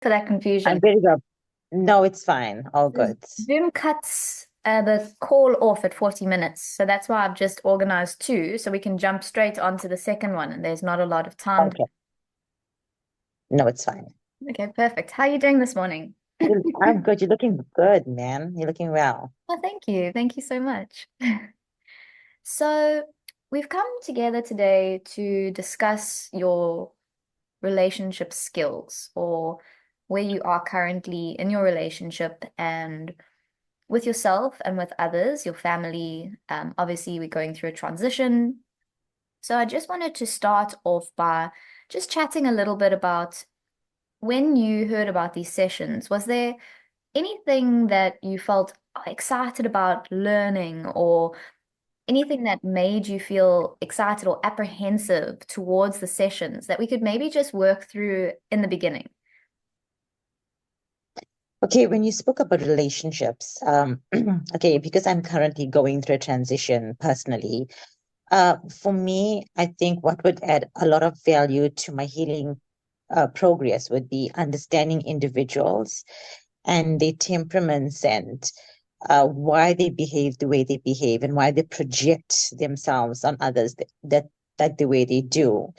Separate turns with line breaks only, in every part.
for that
I'm
confusion.
very good. No, it's fine. All
So
good.
Zoom cuts the call off at 40 minutes. So that's why I've just organized two so we can jump straight onto the second one and there's not a lot of time.
Okay. No, it's fine.
Okay, perfect. How are you doing this morning?
I'm good. You're looking good, man. You're looking well.
Oh, thank you. Thank you so much. So, we've come together today to discuss your relationship skills or where you are currently in your relationship and with yourself and with others, your family. Obviously, we're going through a transition. So, I just wanted to start off by just chatting a little bit about when you heard about these sessions. Was there anything that you felt excited about learning or anything that made you feel excited or apprehensive towards the sessions that we could maybe just work through in the beginning?
Okay, when you spoke about relationships, okay, because I'm currently going through a transition personally, for me, I think what would add a lot of value to my healing progress would be understanding individuals and their temperaments and why they behave the way they behave and why they project themselves on others that the way they do.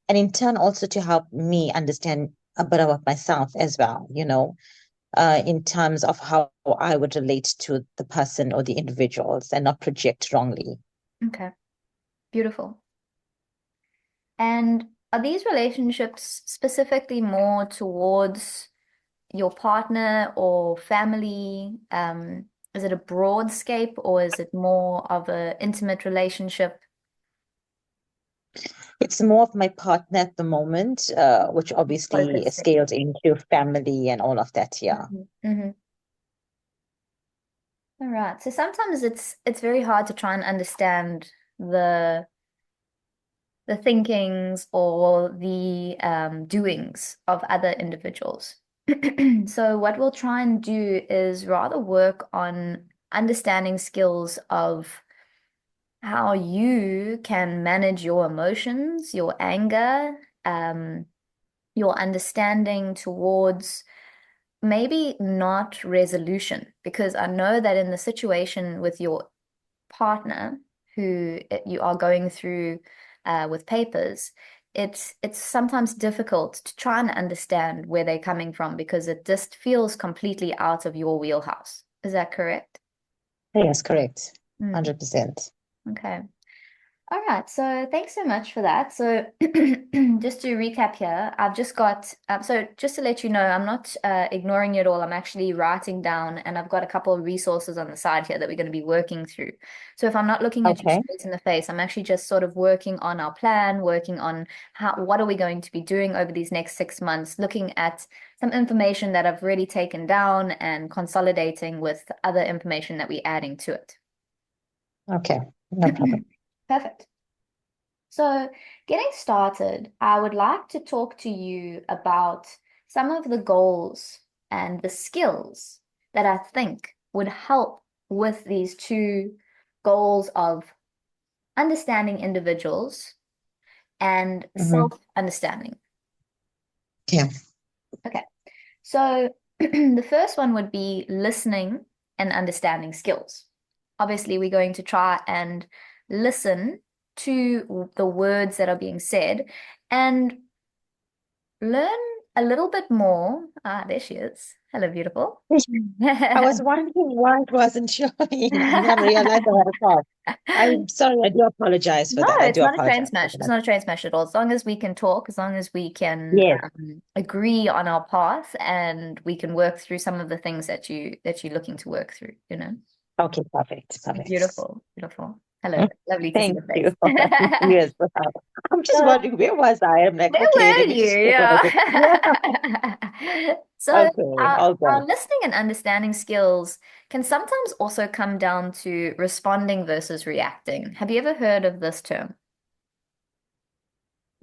And in turn, also to help me understand a bit about myself as well, in terms of how I would relate to the person or the individuals and not project wrongly.
Okay, beautiful. And are these relationships specifically more towards your partner or family? Is it a broad scape or is it more of an intimate relationship?
It's more of my partner at the moment, which obviously
Focus there.
scales into family and all of that. Yeah.
Mhm. All right. So sometimes it's very hard to try and understand the the thinkings or the doings of other individuals. So what we'll try and do is rather work on understanding skills of how you can manage your emotions, your anger, um, your understanding towards maybe not resolution, because I know that in the situation with your partner who you are going through with papers, it's sometimes difficult to try and understand where they're coming from because it just feels completely out of your wheelhouse. Is that correct?
Yes, correct.
Mm,
100%.
okay. All right, so thanks so much for that. So, just to recap here, I've just got, so just to let you know, I'm not ignoring you at all. I'm actually writing down, and I've got a couple of resources on the side here that we're going to be working through. So, if I'm not looking at you
Okay.
straight in the face, I'm actually just sort of working on our plan, working on what are we going to be doing over these next 6 months, looking at some information that I've already taken down and consolidating with other information that we're adding to it.
Okay. No problem.
Perfect. So, getting started, I would like to talk to you about some of the goals and the skills that I think would help with these two goals of understanding individuals and
Hmm.
self-understanding.
Yeah.
Okay, so the first one would be listening and understanding skills. Obviously, we're going to try and listen to the words that are being said and learn a little bit more. Ah, there she is. Hello, beautiful.
I was wondering why it wasn't showing and then realized I had a call. I'm sorry. I do apologize for
No,
that. I
it's
do
not a train
apologize for
smash. It's
that.
not a train smash at all. As long as we can talk, as long as we can
Yes.
agree on our path and we can work through some of the things that you're looking to work through, you know.
Okay. Perfect. Perfect.
Beautiful, beautiful. Hello,
Mm.
lovely to see
Thank
your
you.
face.
Yes. I'm just
So,
wondering where was I? I'm like,
where
okay,
were
let me
you?
just check what I
Yeah.
did. Yeah.
So,
Okay. All
our
good.
listening and understanding skills can sometimes also come down to responding versus reacting. Have you ever heard of this term?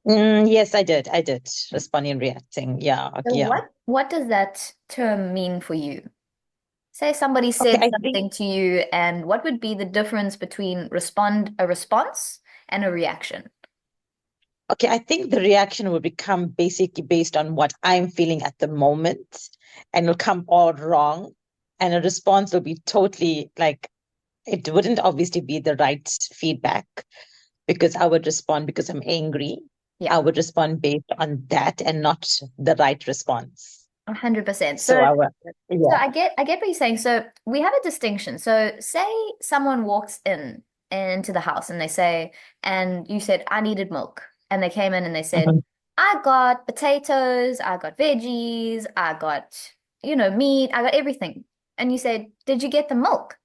Yes, I did. I did. Responding and reacting. Yeah.
So,
Yeah.
what does that term mean for you? Say somebody
Okay.
said
I think.
something to you, and what would be the difference between a response and a reaction?
Okay, I think the reaction will become basically based on what I'm feeling at the moment, and it'll come all wrong. And a response will be totally like it wouldn't obviously be the right feedback because I would respond because I'm angry.
Yeah,
I would respond based on that and not the right response.
100%.
So I would,
So
yeah.
I get what you're saying. So we have a distinction. So say someone walks in into the house and they say, and you said, I needed milk. And they came in and they said,
Mhm.
I got potatoes, I got veggies, I got, meat, I got everything. And you said, did you get the milk?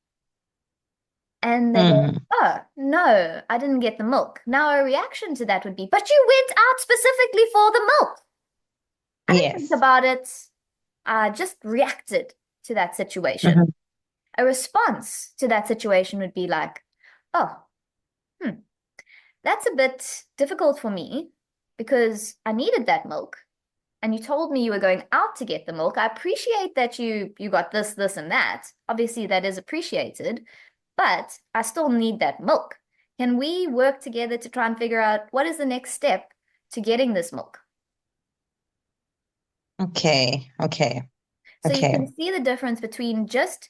And they go,
Mm.
oh, no, I didn't get the milk. Now a reaction to that would be, but you went out specifically for the milk. I didn't think
Yes.
about it. I just reacted to that situation.
Mhm.
A response to that situation would be like, oh, hmm, that's a bit difficult for me because I needed that milk. And you told me you were going out to get the milk. I appreciate that you got this, this, and that. Obviously, that is appreciated, but I still need that milk. Can we work together to try and figure out what is the next step to getting this milk?
Okay. Okay.
So you
Okay.
can see the difference between just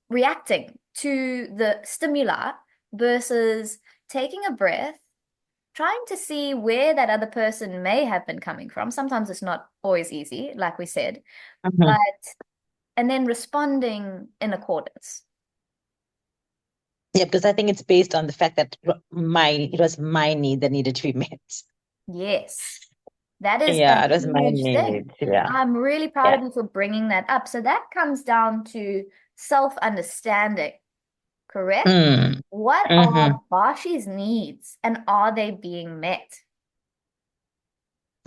reacting to the stimuli versus taking a breath, trying to see where that other person may have been coming from. Sometimes it's not always easy, like we said,
Mhm.
but and then responding in accordance.
Yeah, because I think it's based on the fact that it was my need that needed to be met.
Yes, that is a
Yeah, it was my
huge thing.
need. Yeah.
I'm really proud
Yeah.
of you for bringing that up. So that comes down to self-understanding, correct?
Mm.
What
Hmm.
are Bashi's needs and are they being met?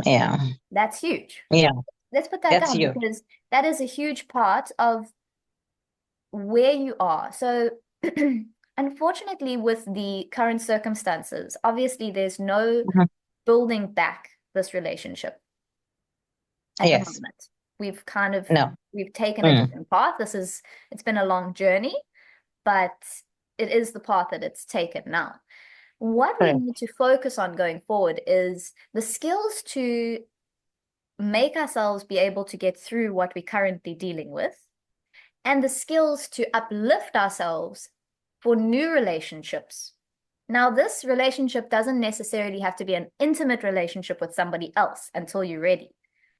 Yeah.
That's huge.
Yeah.
Let's put that
That's
down
you.
because that is a huge part of where you are. So, unfortunately, with the current circumstances, obviously there's no
Mhm.
building back this relationship at the
Yes.
moment. We've kind of
No.
we've taken a
Mm.
different path. It's been a long journey, but it is the path that it's taken now. What we need
Correct.
to focus on going forward is the skills to make ourselves be able to get through what we're currently dealing with, and the skills to uplift ourselves for new relationships. Now, this relationship doesn't necessarily have to be an intimate relationship with somebody else until you're ready.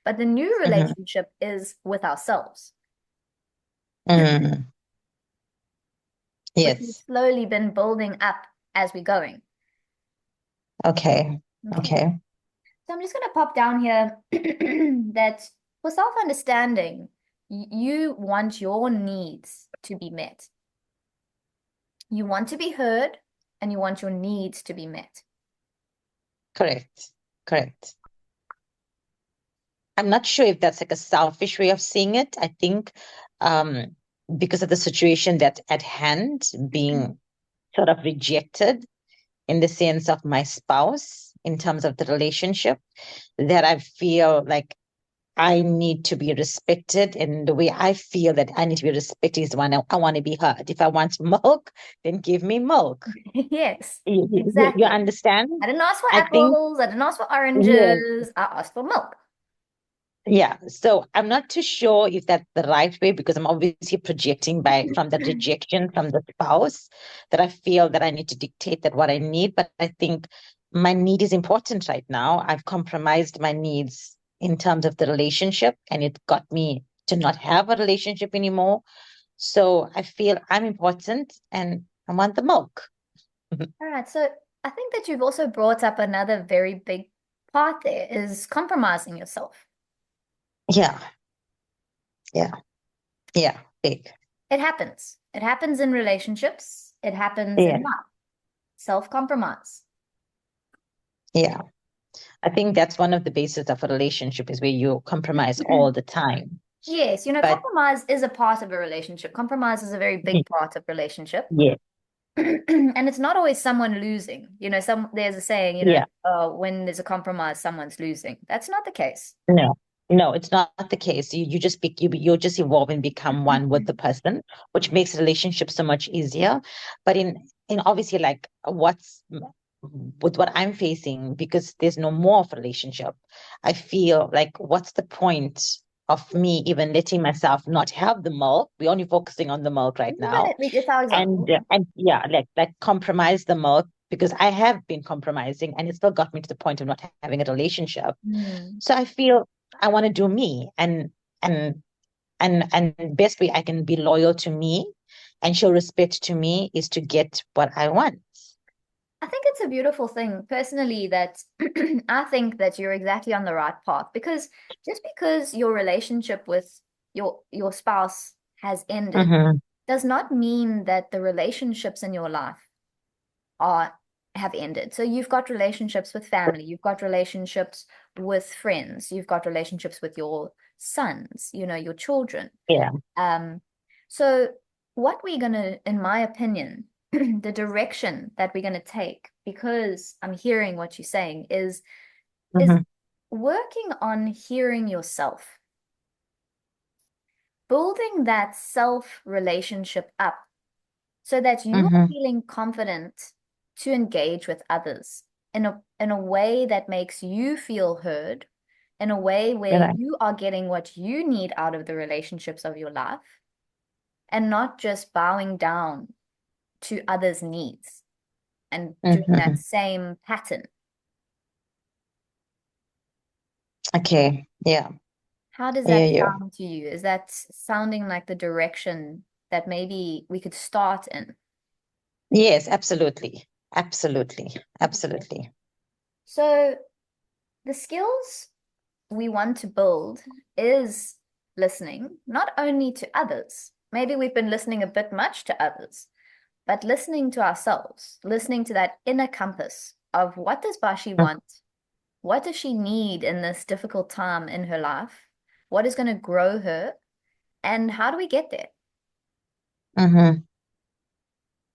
But the new
Hmm.
relationship is with ourselves,
Mm.
which we've
Yes.
slowly been building up as we're going.
Okay.
Okay.
Okay.
So I'm just going to pop down here that for self-understanding, you want your needs to be met. You want to be heard and you want your needs to be met.
Correct. Correct. I'm not sure if that's like a selfish way of seeing it. I think um, because of the situation that's at hand, being sort of rejected in the sense of my spouse, in terms of the relationship, that I feel like I need to be respected. And the way I feel that I need to be respected is when I want to be heard. If I want milk, then give me milk.
Yes,
You
exactly.
understand?
I didn't ask for
I think,
apples. I didn't ask for
yes.
oranges. I asked for milk.
Yeah, so I'm not too sure if that's the right way because I'm obviously projecting by from that rejection from the spouse that I feel that I need to dictate that what I need. But I think my need is important right now. I've compromised my needs in terms of the relationship, and it got me to not have a relationship anymore. So I feel I'm important and I want the milk.
All right. So I think that you've also brought up another very big part there is compromising yourself.
Yeah, yeah, yeah, big.
It happens. It happens in relationships. It happens in
Yeah,
life. Self-compromise.
yeah. I think that's one of the bases of a relationship is where you compromise all the time.
Yes,
But
compromise is a part of a relationship. Compromise is a very big part of relationship.
yeah,
And it's not always someone losing. There's a saying,
yeah,
when there's a compromise, someone's losing. That's not the case.
no, no, it's not the case. You just you just evolve and become one with the person, which makes relationships so much easier. But in obviously like what's with what I'm facing, because there's no more of a relationship, I feel like, what's the point of me even letting myself not have the milk? We're only focusing on the milk right now.
It's our example.
And yeah, like compromise the milk, because I have been compromising and it still got me to the point of not having a relationship.
Mm.
So I feel I want to do me, and and best way I can be loyal to me and show respect to me is to get what I want.
I think it's a beautiful thing, personally, that I think that you're exactly on the right path, because just because your relationship with your spouse has ended
Mm-hmm.
does not mean that the relationships in your life are have ended. So you've got relationships with family, you've got relationships with friends, you've got relationships with your sons, your children.
Yeah.
Um, so what we're gonna, in my opinion, the direction that we're gonna take, because I'm hearing what you're saying, is
Mm-hmm.
working on hearing yourself, building that self relationship up so that you are
Mm-hmm.
feeling confident to engage with others in a way that makes you feel heard, in a way where
Right.
you are getting what you need out of the relationships of your life, and not just bowing down to others' needs and doing that
Mm-hmm.
same pattern.
Okay. Yeah.
How does
I hear
that
you.
sound to you? Is that sounding like the direction that maybe we could start in?
Yes, absolutely. Absolutely.
Okay.
Absolutely.
So the skills we want to build is listening, not only to others. Maybe we've been listening a bit much to others, but listening to ourselves, listening to that inner compass of what does Bashi want? What does she need in this difficult time in her life? What is going to grow her? And how do we get there?
Mm-hmm.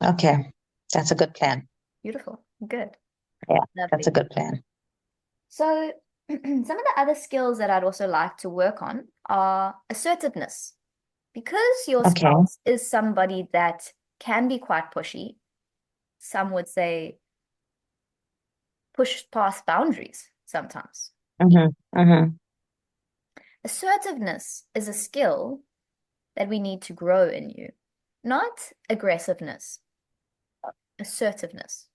Okay. That's a good plan.
Beautiful. Good.
Yeah, that's a
Lovely.
good plan.
So, some of the other skills that I'd also like to work on are assertiveness. Because your
Okay.
spouse is somebody that can be quite pushy, some would say push past boundaries sometimes.
Mm-hmm. Mm-hmm.
Assertiveness is a skill that we need to grow in you, not aggressiveness, assertiveness.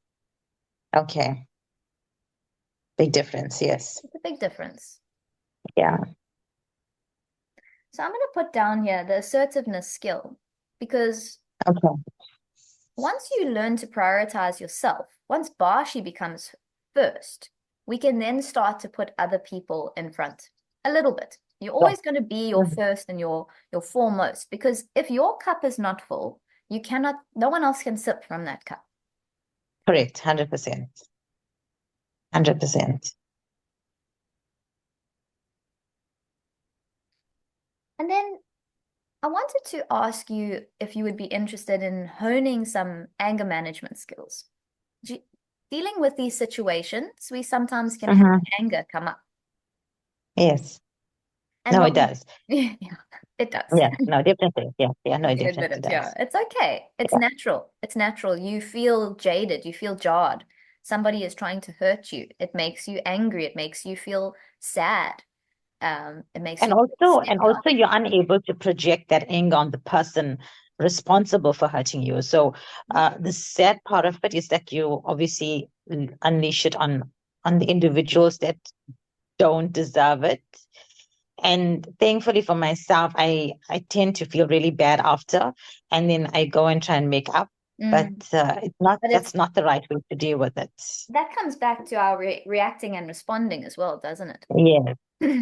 Okay. Big difference. Yes.
It's a big difference.
Yeah.
So I'm going to put down here the assertiveness skill, because
Okay.
once you learn to prioritize yourself, once Bashi becomes first, we can then start to put other people in front a little bit. You're
So,
always going to be your
mhm.
first and your foremost, because if your cup is not full, you cannot, no one else can sip from that cup.
Correct. 100%. 100%.
And then I wanted to ask you if you would be interested in honing some anger management skills. Dealing with these situations, we sometimes can have
Mm-hmm.
anger come up.
Yes.
And
No,
what
it
we,
does.
yeah, it does.
Yeah. No, definitely. Yeah. Yeah. No,
You
it
can admit
definitely
it. Yeah,
does.
it's okay. It's
Yeah.
natural. It's natural. You feel jaded. You feel jarred. Somebody is trying to hurt you. It makes you angry. It makes you feel sad. It makes
And
you feel stepped on.
also you're unable to project that anger on the person responsible for hurting you. So the sad part of it is that you obviously unleash it on the individuals that don't deserve it. And thankfully for myself, I tend to feel really bad after, and then I go and try and make up. But
Mm.
it's not
But
that's not the right way to deal with it.
that comes back to our reacting and responding as well, doesn't it?
Yeah,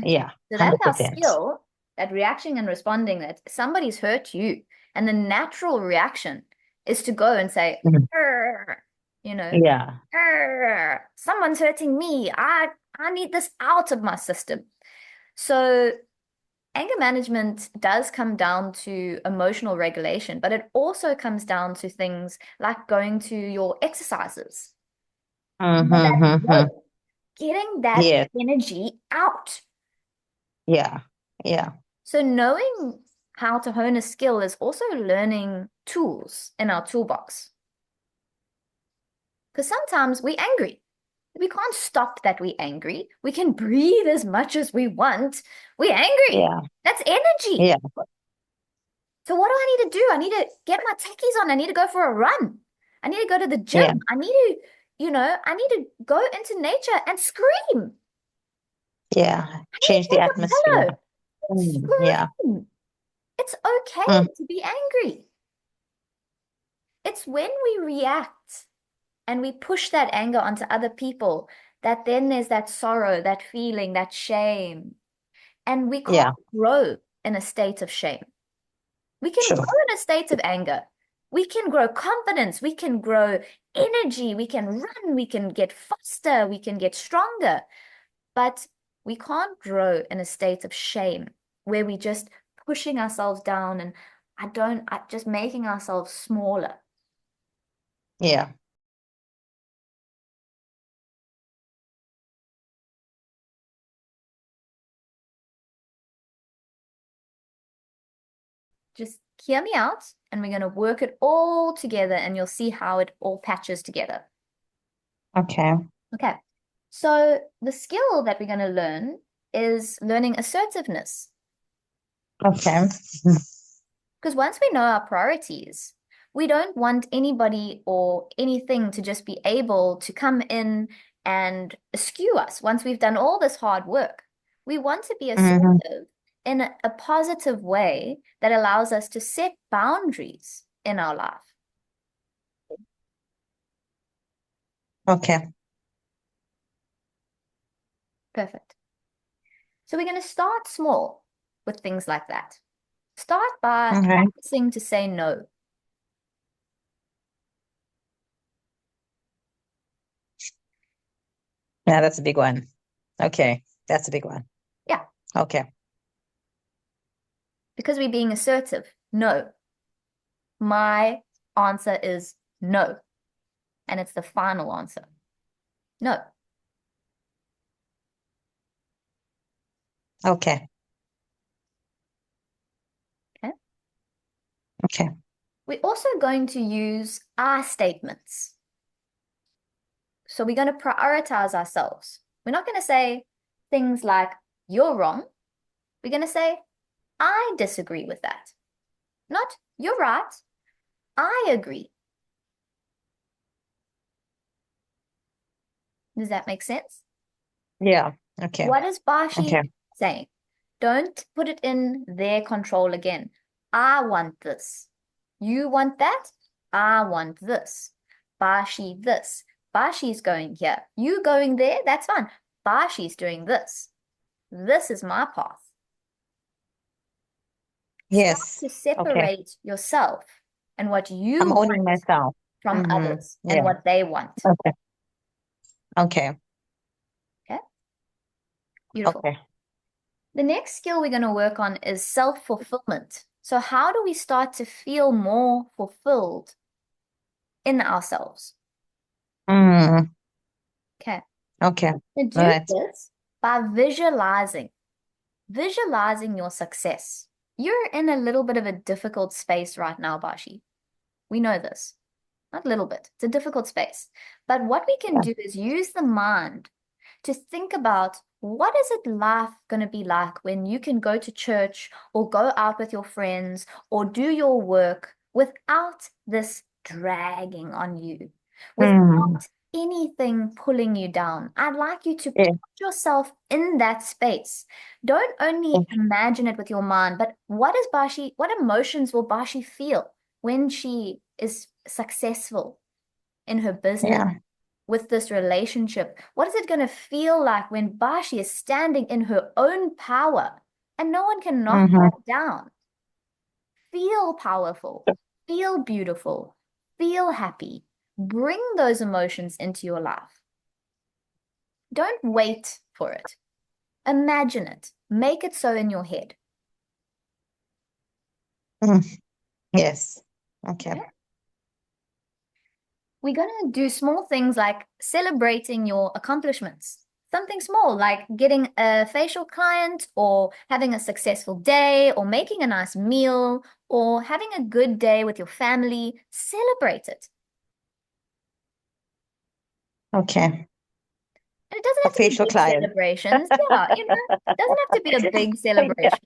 yeah,
So that's our
100%.
skill, that reaction and responding, that somebody's hurt you. And the natural reaction is to go and say,
Mhm.
"Arr," you know,
Yeah.
"Arr, someone's hurting me. I need this out of my system." So anger management does come down to emotional regulation, but it also comes down to things like going to your exercises, that
Mm-hmm.
flow, getting that
Yeah,
energy out.
yeah, yeah.
So knowing how to hone a skill is also learning tools in our toolbox. Because sometimes we're angry. We can't stop that we're angry. We can breathe as much as we want. We're angry.
Yeah.
That's energy.
Yeah.
So what do I need to do? I need to get my techies on. I need to go for a run. I need to go to the gym.
Yeah.
I need to, I need to go into nature and scream.
Yeah.
I need to
Change the
take a
atmosphere.
pillow and
Yeah.
scream. It's
Mm,
okay to be angry. It's when we react and we push that anger onto other people that then there's that sorrow, that feeling, that shame. And we can't
yeah.
grow in a state of shame. We can grow
True.
in a state of anger. We can grow confidence. We can grow energy. We can run. We can get faster. We can get stronger. But we can't grow in a state of shame where we just pushing ourselves down and just making ourselves smaller.
Yeah.
Just hear me out and we're going to work it all together and you'll see how it all patches together.
Okay.
Okay. So the skill that we're going to learn is learning assertiveness.
Okay.
Because once we know our priorities, we don't want anybody or anything to just be able to come in and eschew us once we've done all this hard work. We want to be
Hmm.
assertive in a positive way that allows us to set boundaries in our life.
Okay.
Perfect. So we're going to start small with things like that. Start by
Okay.
practicing to say no.
Yeah, that's a big one. Okay. That's a big one.
Yeah,
Okay.
because we're being assertive. No. My answer is no. And it's the final answer. No.
Okay.
Okay.
Okay.
We're also going to use I statements. So we're going to prioritize ourselves. We're not going to say things like, you're wrong. We're going to say, I disagree with that. Not, you're right. I agree. Does that make sense?
Yeah. Okay.
What is Bashi
Okay.
saying? Don't put it in their control again. I want this. You want that? I want this. Bashi this. Bashi's going here. You going there? That's fine. Bashi's doing this. This is my path. Start
Yes.
to
Okay.
separate yourself and what you
I'm owning
want
myself.
from
Hmm.
others and
Yeah.
what they want.
Okay. Okay.
Okay, beautiful.
Okay.
The next skill we're going to work on is self-fulfillment. So, how do we start to feel more fulfilled in ourselves?
Mm.
Okay.
Okay.
To
All
do
right.
this by visualizing your success. You're in a little bit of a difficult space right now, Bashi. We know this. Not a little bit. It's a difficult space. But what we can
Yeah.
do is use the mind to think about what is it life going to be like when you can go to church or go out with your friends or do your work without this dragging on you,
Mm.
without anything pulling you down. I'd like you to put
Yeah.
yourself in that space. Don't only imagine it with your mind, but what emotions will Bashi feel when she is successful in her business?
Yeah.
With this relationship? What is it going to feel like when Bashi is standing in her own power and no one can knock
Hmm.
that down? Feel powerful, feel beautiful, feel happy. Bring those emotions into your life. Don't wait for it. Imagine it. Make it so in your head.
Mm. Yes. Okay.
Okay? We're going to do small things like celebrating your accomplishments. Something small like getting a facial client or having a successful day or making a nice meal or having a good day with your family. Celebrate it.
Okay.
And it doesn't
A
have to be
facial
big
client.
celebrations. Yeah, it doesn't have to be a big
Yeah.
celebration.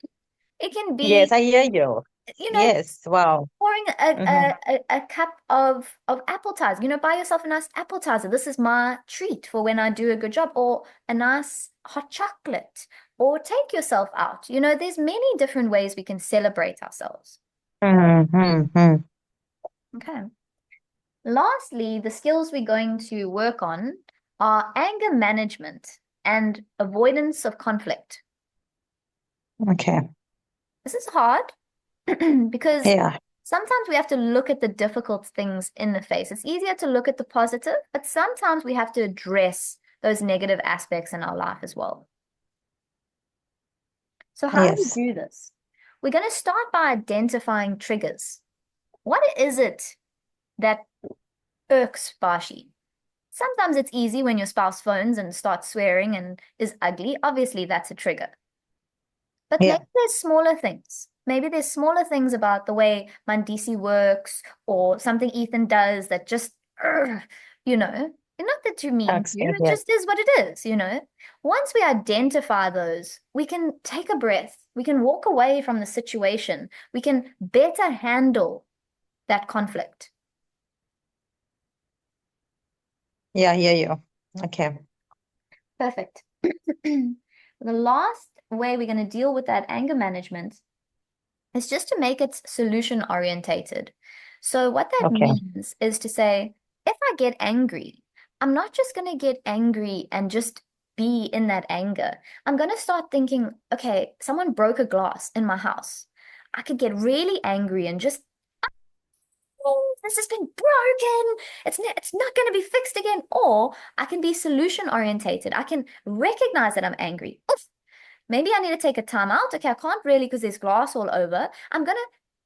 It can
Yes,
be,
I hear you.
you know,
Yes. Wow.
pouring
Mm-hmm.
a cup of appetizer. Buy yourself a nice appetizer. This is my treat for when I do a good job, or a nice hot chocolate, or take yourself out. There's many different ways we can celebrate ourselves.
Mm-hmm.
Okay. Lastly, the skills we're going to work on are anger management and avoidance of conflict.
Okay.
This is hard because
Yeah.
sometimes we have to look at the difficult things in the face. It's easier to look at the positive, but sometimes we have to address those negative aspects in our life as well. So, how do we
Yes.
do this? We're going to start by identifying triggers. What is it that irks Bashi? Sometimes it's easy when your spouse phones and starts swearing and is ugly. Obviously, that's a trigger. But maybe
Yeah.
there's smaller things. Maybe there's smaller things about the way Mandisi works or something Ethan does that just, ugh, you know, not that you mean to,
Okay.
it
Yeah.
just is what it is. Once we identify those, we can take a breath. We can walk away from the situation. We can better handle that conflict.
Yeah, I hear you. Okay.
Perfect. The last way we're going to deal with that anger management is just to make it solution orientated. So, what that
Okay.
means is to say, if I get angry, I'm not just going to get angry and just be in that anger. I'm going to start thinking, okay, someone broke a glass in my house. I could get really angry and just, oh, this has been broken. It's not going to be fixed again. Or I can be solution orientated. I can recognize that I'm angry. Oof, maybe I need to take a time out. Okay, I can't really because there's glass all over. I'm gonna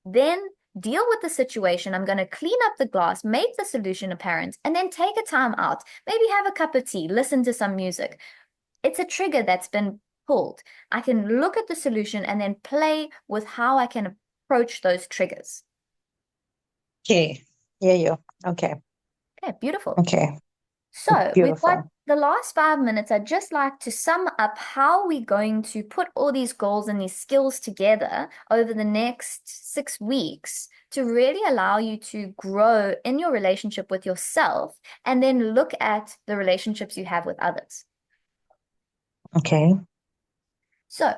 then deal with the situation. I'm gonna clean up the glass, make the solution apparent, and then take a time out. Maybe have a cup of tea, listen to some music. It's a trigger that's been pulled. I can look at the solution and then play with how I can approach those triggers.
Okay. Hear you. Okay.
Okay, beautiful.
Okay.
So we've got
Beautiful.
the last 5 minutes. I'd just like to sum up how we're going to put all these goals and these skills together over the next 6 weeks to really allow you to grow in your relationship with yourself and then look at the relationships you have with others.
Okay.
So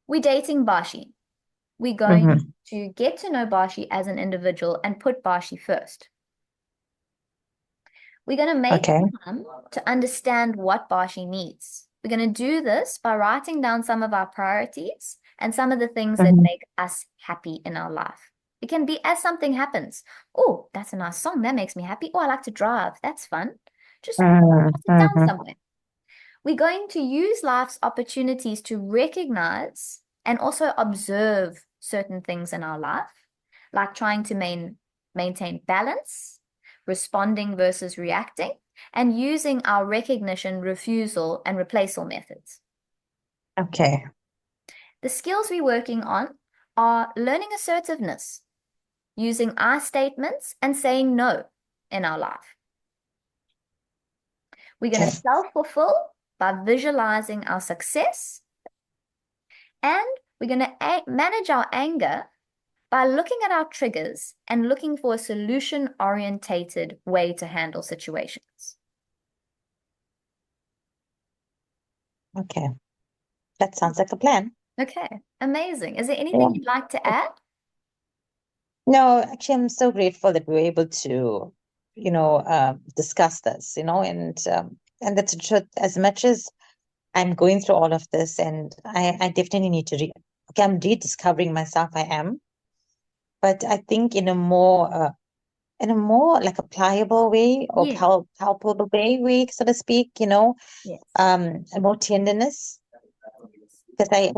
we're dating Bashi. We're going
Mm-hmm.
to get to know Bashi as an individual and put Bashi first. We're going to make
Okay.
time to understand what Bashi needs. We're going to do this by writing down some of our priorities and some of the things that
Mm-hmm.
make us happy in our life. It can be as something happens. Oh, that's a nice song. That makes me happy. Oh, I like to drive. That's fun. Just write it down
Mm-hmm.
somewhere. We're going to use life's opportunities to recognize and also observe certain things in our life, like trying to maintain balance, responding versus reacting, and using our recognition, refusal, and replacement methods.
Okay.
The skills we're working on are learning assertiveness, using I statements, and saying no in our life. We're going to
Okay.
self-fulfill by visualizing our success, and we're going to manage our anger by looking at our triggers and looking for a solution-orientated way to handle situations.
Okay. That sounds like a plan.
Okay, amazing. Is there anything
Yeah.
you'd like to add?
No, actually, I'm so grateful that we were able to, discuss this, and that's the truth. As much as I'm going through all of this, and I definitely need to okay, I'm rediscovering myself. I am, but I think in a more like a pliable way or
Yes,
palpable way, so to speak,
yes.
a more tenderness. Because I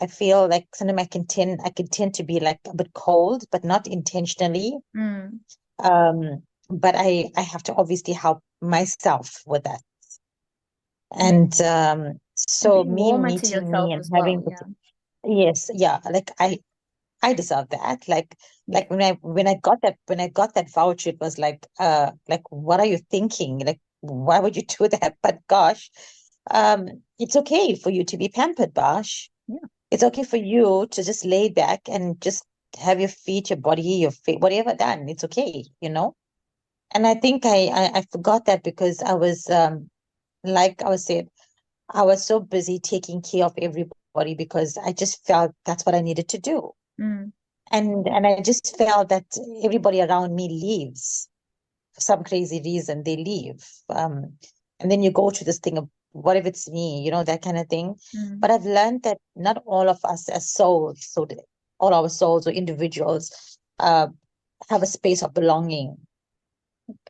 feel like sometimes I can tend to be like a bit cold, but not intentionally.
Mm.
Um, but I have to obviously help myself with that.
Yeah.
And
And
so
being
me
warmer to
meeting
yourself
me and
as well.
having
Yeah.
yes, yeah, like I deserve that.
Yeah.
When I got that voucher, it was like what are you thinking? Like why would you do that? But gosh, it's okay for you to be pampered, Bash.
Yeah.
It's okay for you to just lay back and just have your feet, your body, your face, whatever done. It's okay, you know? And I think I forgot that because I was like I was saying, I was so busy taking care of everybody because I just felt that's what I needed to do.
Mm,
And I just felt that everybody around me leaves for some crazy reason. They leave. And then you go to this thing of what if it's me, you know, that kind of thing.
mm,
But I've learned that not all of us as souls, all our souls or individuals have a space of belonging.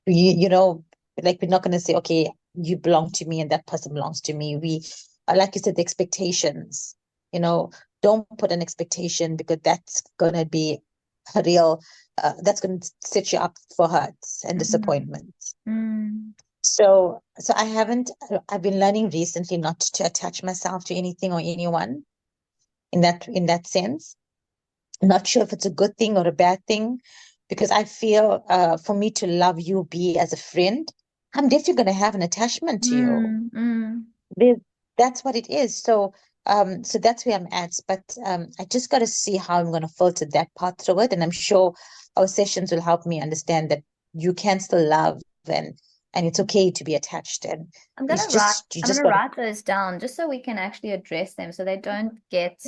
You know, like we're not going to say, okay, you belong to me and that person belongs to me. Like you said, the expectations, you know, don't put an expectation because that's going to be a real, that's going to set you up for hurts and
mm,
disappointment.
mm.
So I've been learning recently not to attach myself to anything or anyone in that sense. Not sure if it's a good thing or a bad thing, because I feel for me to love you, be as a friend, I'm definitely going to have an attachment to you.
Mm, mm.
There- That's what it is. So that's where I'm at. But I just got to see how I'm going to filter that part through it, and I'm sure our sessions will help me understand that you can still love and it's okay to be attached, and it's just you
I'm
just
gonna
got to.
write those down just so we can actually address them so they don't get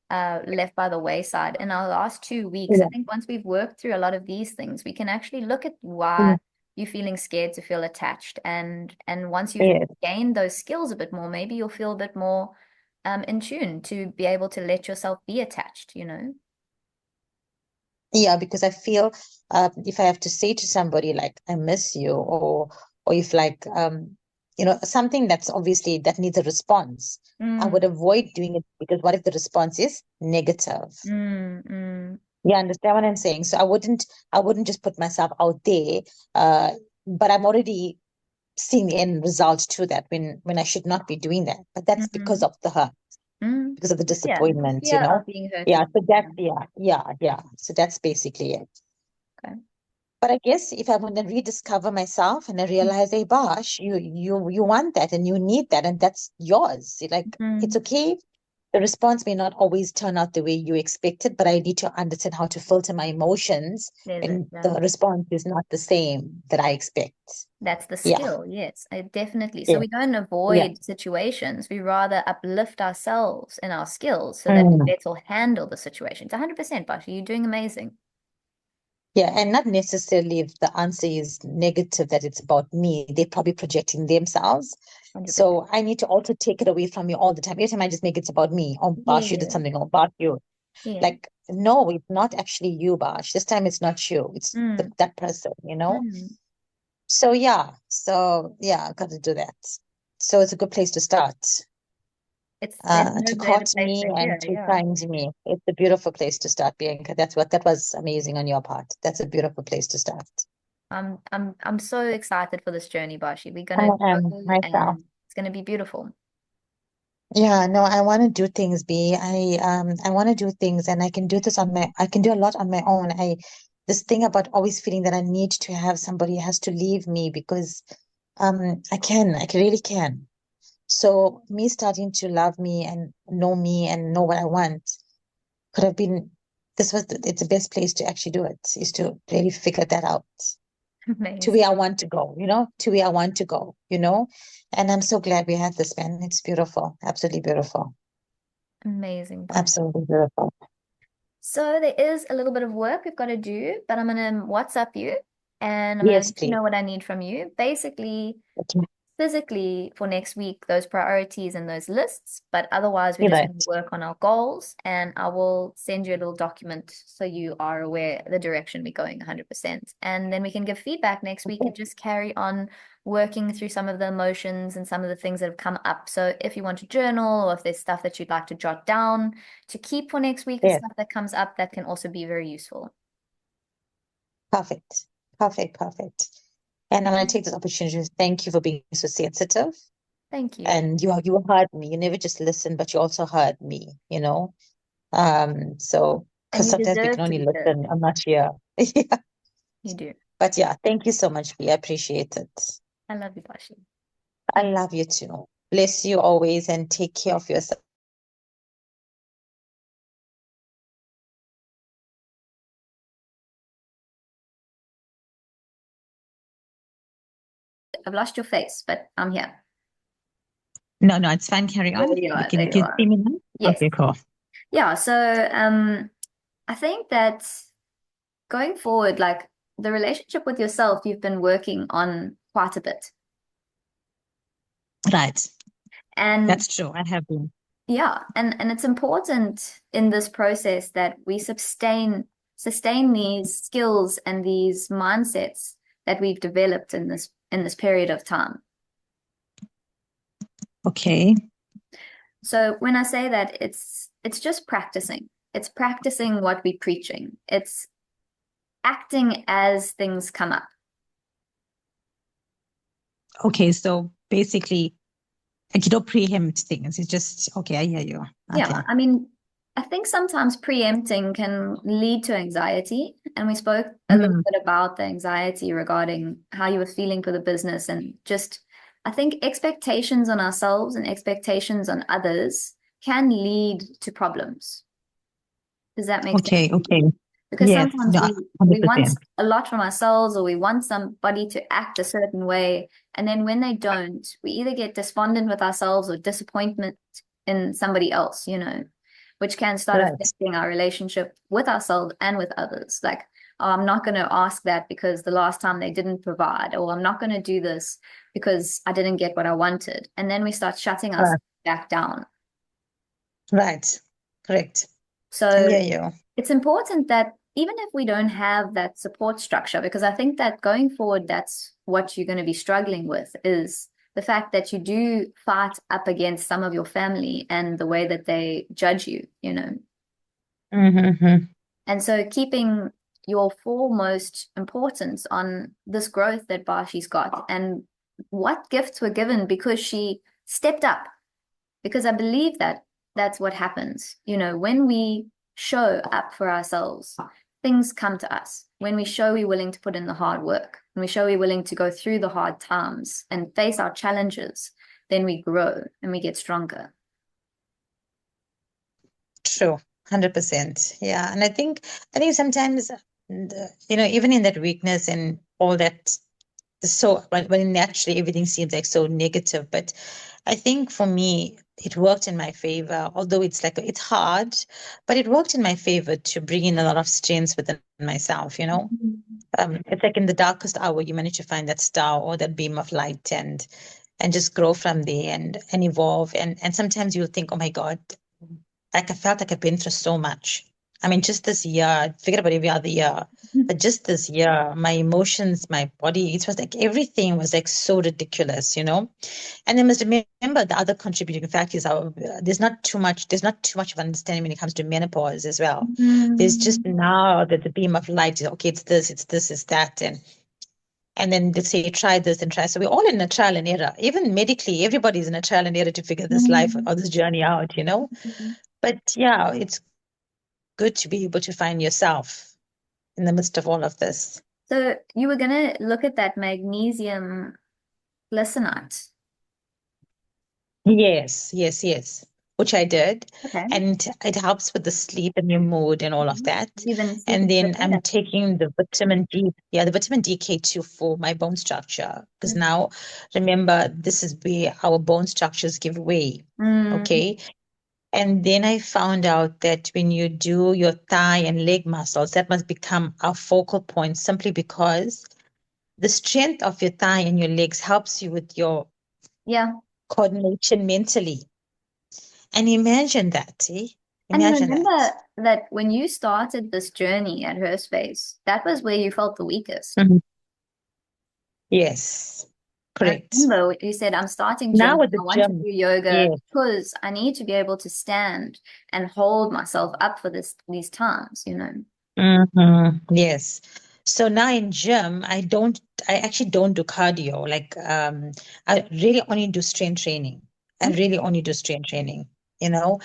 left by the wayside. In our last 2 weeks, I
Yeah.
think once we've worked through a lot of these things, we can actually look at why
Mm,
you're feeling scared to feel attached. And once you've
yeah.
gained those skills a bit more, maybe you'll feel a bit more in tune to be able to let yourself be attached, you know?
Yeah, because I feel if I have to say to somebody like I miss you, or if like something that's obviously that needs a response, I
Mm,
would avoid doing it because what if the response is negative?
mm, mm,
You understand what I'm saying? So I wouldn't just put myself out there, uh, but I'm already seeing the end result to that when I should not be doing that. But that's because
mm,
of the hurt,
mm.
because of the
Yeah, the
disappointment, you
fear
know?
of being hurted.
Yeah, so that yeah. So that's basically it.
Okay.
But I guess if I want to rediscover myself and I realize, hey, Bosh, you want that and you need that and that's yours. Like it's
Mm.
okay. The response may not always turn out the way you expected, but I need to understand how to filter my emotions
There's it.
when
Yeah.
the response is not the same that I expect.
That's the
Yeah,
skill, yes, definitely. So
yeah,
we don't
yeah.
avoid situations. We rather uplift ourselves in our skills so that we
Mm.
better handle the situation. It's 100%, Bashi. You're doing amazing.
Yeah, and not necessarily if the answer is negative that it's about me. They're probably projecting themselves.
100%.
So I need to also take it away from you all the time. Every time I just make it's about me. Oh, Bosh, you did
Yeah,
something. Oh, Bosh, you.
yeah.
Like, no, it's not actually you, Bosh. This time it's not you. It's
Mm,
that person, you know?
mm.
So yeah, I got to do that. So it's a good place to start.
There's no
To
better
court
place
me
than
and
here.
to
Yeah.
find me. It's a beautiful place to start, Bianca. That was amazing on your part. That's a beautiful place to start.
I'm so excited for this journey, Bashi. We're
I
gonna
am
go
myself.
and it's gonna be beautiful.
Yeah, no, I want to do things, B. I want to do things and I can do a lot on my own. This thing about always feeling that I need to have somebody has to leave me because really can. So me starting to love me and know what I want could have been it's the best place to actually do it, is to really figure that out to
Amazing.
where I want to go, to where I want to go, And I'm so glad we had this, man. It's beautiful, absolutely beautiful.
Amazing, Bashi.
Absolutely beautiful.
So there is a little bit of work we've got to do, but I'm gonna WhatsApp you and I'm gonna
Yes,
let you
please.
know what I need from you. Basically,
Okay.
physically for next week, those priorities and those lists, but otherwise we're
You're
just
right.
gonna work on our goals and I will send you a little document so you are aware the direction we're going 100%. And then we can give feedback next week
Okay.
and just carry on working through some of the emotions and some of the things that have come up. So if you want to journal or if there's stuff that you'd like to jot down to keep for next week and
Yes.
stuff that comes up, that can also be very useful.
Perfect. Perfect. Perfect. And I'm going to take this opportunity to thank you for being so sensitive.
Thank you.
And you heard me. You never just listened, but you also heard me. So
And
because
you
sometimes we
deserve
can
to
only
be heard.
listen. I'm not here. Yeah.
You do.
But yeah, thank you so much, B. I appreciate it.
I love you, Bashi.
I
Thank
love you too. Bless you always and take care of yourself.
you. I've lost your face, but I'm here.
No, no, it's fine. Carry
There
on.
you are.
Can
There
you
you
see
are.
me now?
Yes.
Okay, cool.
Yeah. So, I think that going forward, like the relationship with yourself, you've been working on quite a bit.
Right.
And
That's true. I have been.
yeah, and it's important in this process that we sustain these skills and these mindsets that we've developed in this period of time.
Okay.
So when I say that, it's just practicing. It's practicing what we're preaching. It's acting as things come up.
Okay. So basically, like you don't preempt things. It's just, okay, I hear you. Okay.
Yeah, I mean, I think sometimes preempting can lead to anxiety. And we spoke a little
Mm,
bit about the anxiety regarding how you were feeling for the business and just, I think expectations on ourselves and expectations on others can lead to problems. Does that make sense?
okay. Okay.
Because
Yes.
sometimes
No,
we want
100%.
a lot from ourselves or we want somebody to act a certain way. And then when they don't, we either get despondent with ourselves or disappointment in somebody else, which can start
Right.
affecting our relationship with ourselves and with others. Like, oh, I'm not going to ask that because the last time they didn't provide, or I'm not going to do this because I didn't get what I wanted. And then we start shutting
Uh,
ourselves back down.
right. Correct. I
So
hear you.
it's important that even if we don't have that support structure, because I think that going forward, that's what you're going to be struggling with is the fact that you do fight up against some of your family and the way that they judge you.
Mm-hmm.
And so keeping your foremost importance on this growth that Bashi's got and what gifts were given because she stepped up because I believe that that's what happens. When we show up for ourselves, things come to us. When we show we're willing to put in the hard work, when we show we're willing to go through the hard times and face our challenges, then we grow and we get stronger.
True. 100%. Yeah. And I think sometimes, even in that weakness and all that, so when naturally everything seems like so negative, but I think for me it worked in my favor, although it's hard, but it worked in my favor to bring in a lot of strengths within myself.
Mhm.
It's like in the darkest hour you manage to find that star or that beam of light, and just grow from there and evolve, and sometimes you'll think, oh my God, like I felt like I've been through so much. I mean, just this year, forget about every other year, but just this year, my emotions, my body, it was like everything was like so ridiculous. And then must remember the other contributing factor is there's not too much of understanding when it comes to menopause as well. There's just
Mm,
now that the beam of light is okay, it's this, it's that, and then they say try this and try. So we're all in a trial and error. Even medically, everybody's in a trial and error to figure this life
mm,
or this journey out.
mm.
But yeah, it's good to be able to find yourself in the midst of all of this.
So you were gonna look at that magnesium glycinate.
Yes, yes, yes, which I did.
Okay.
And it helps with the sleep and your mood and all of
Mhm.
that.
You've been
And
sleeping a
then
bit
I'm
better.
taking the vitamin D, yeah, the vitamin DK2 for my bone structure. Because
Mm.
now, remember, this is where our bone structures give way.
Mm,
Okay. And then I found out that when you do your thigh and leg muscles, that must become our focal point simply because the strength of your thigh and your legs helps you with your
yeah.
coordination mentally. And imagine that, eh?
And
Imagine
remember
that.
that when you started this journey at Her Space, that was where you felt the weakest.
Mhm. Yes,
And
correct.
remember what you said, I'm starting
Now
gym.
with the
I want to
gym,
do yoga
yes.
because I need to be able to stand and hold myself up for these times.
Yes. So now in gym, I actually don't do cardio. Like, I really only do strength training. I really only do strength training, you know?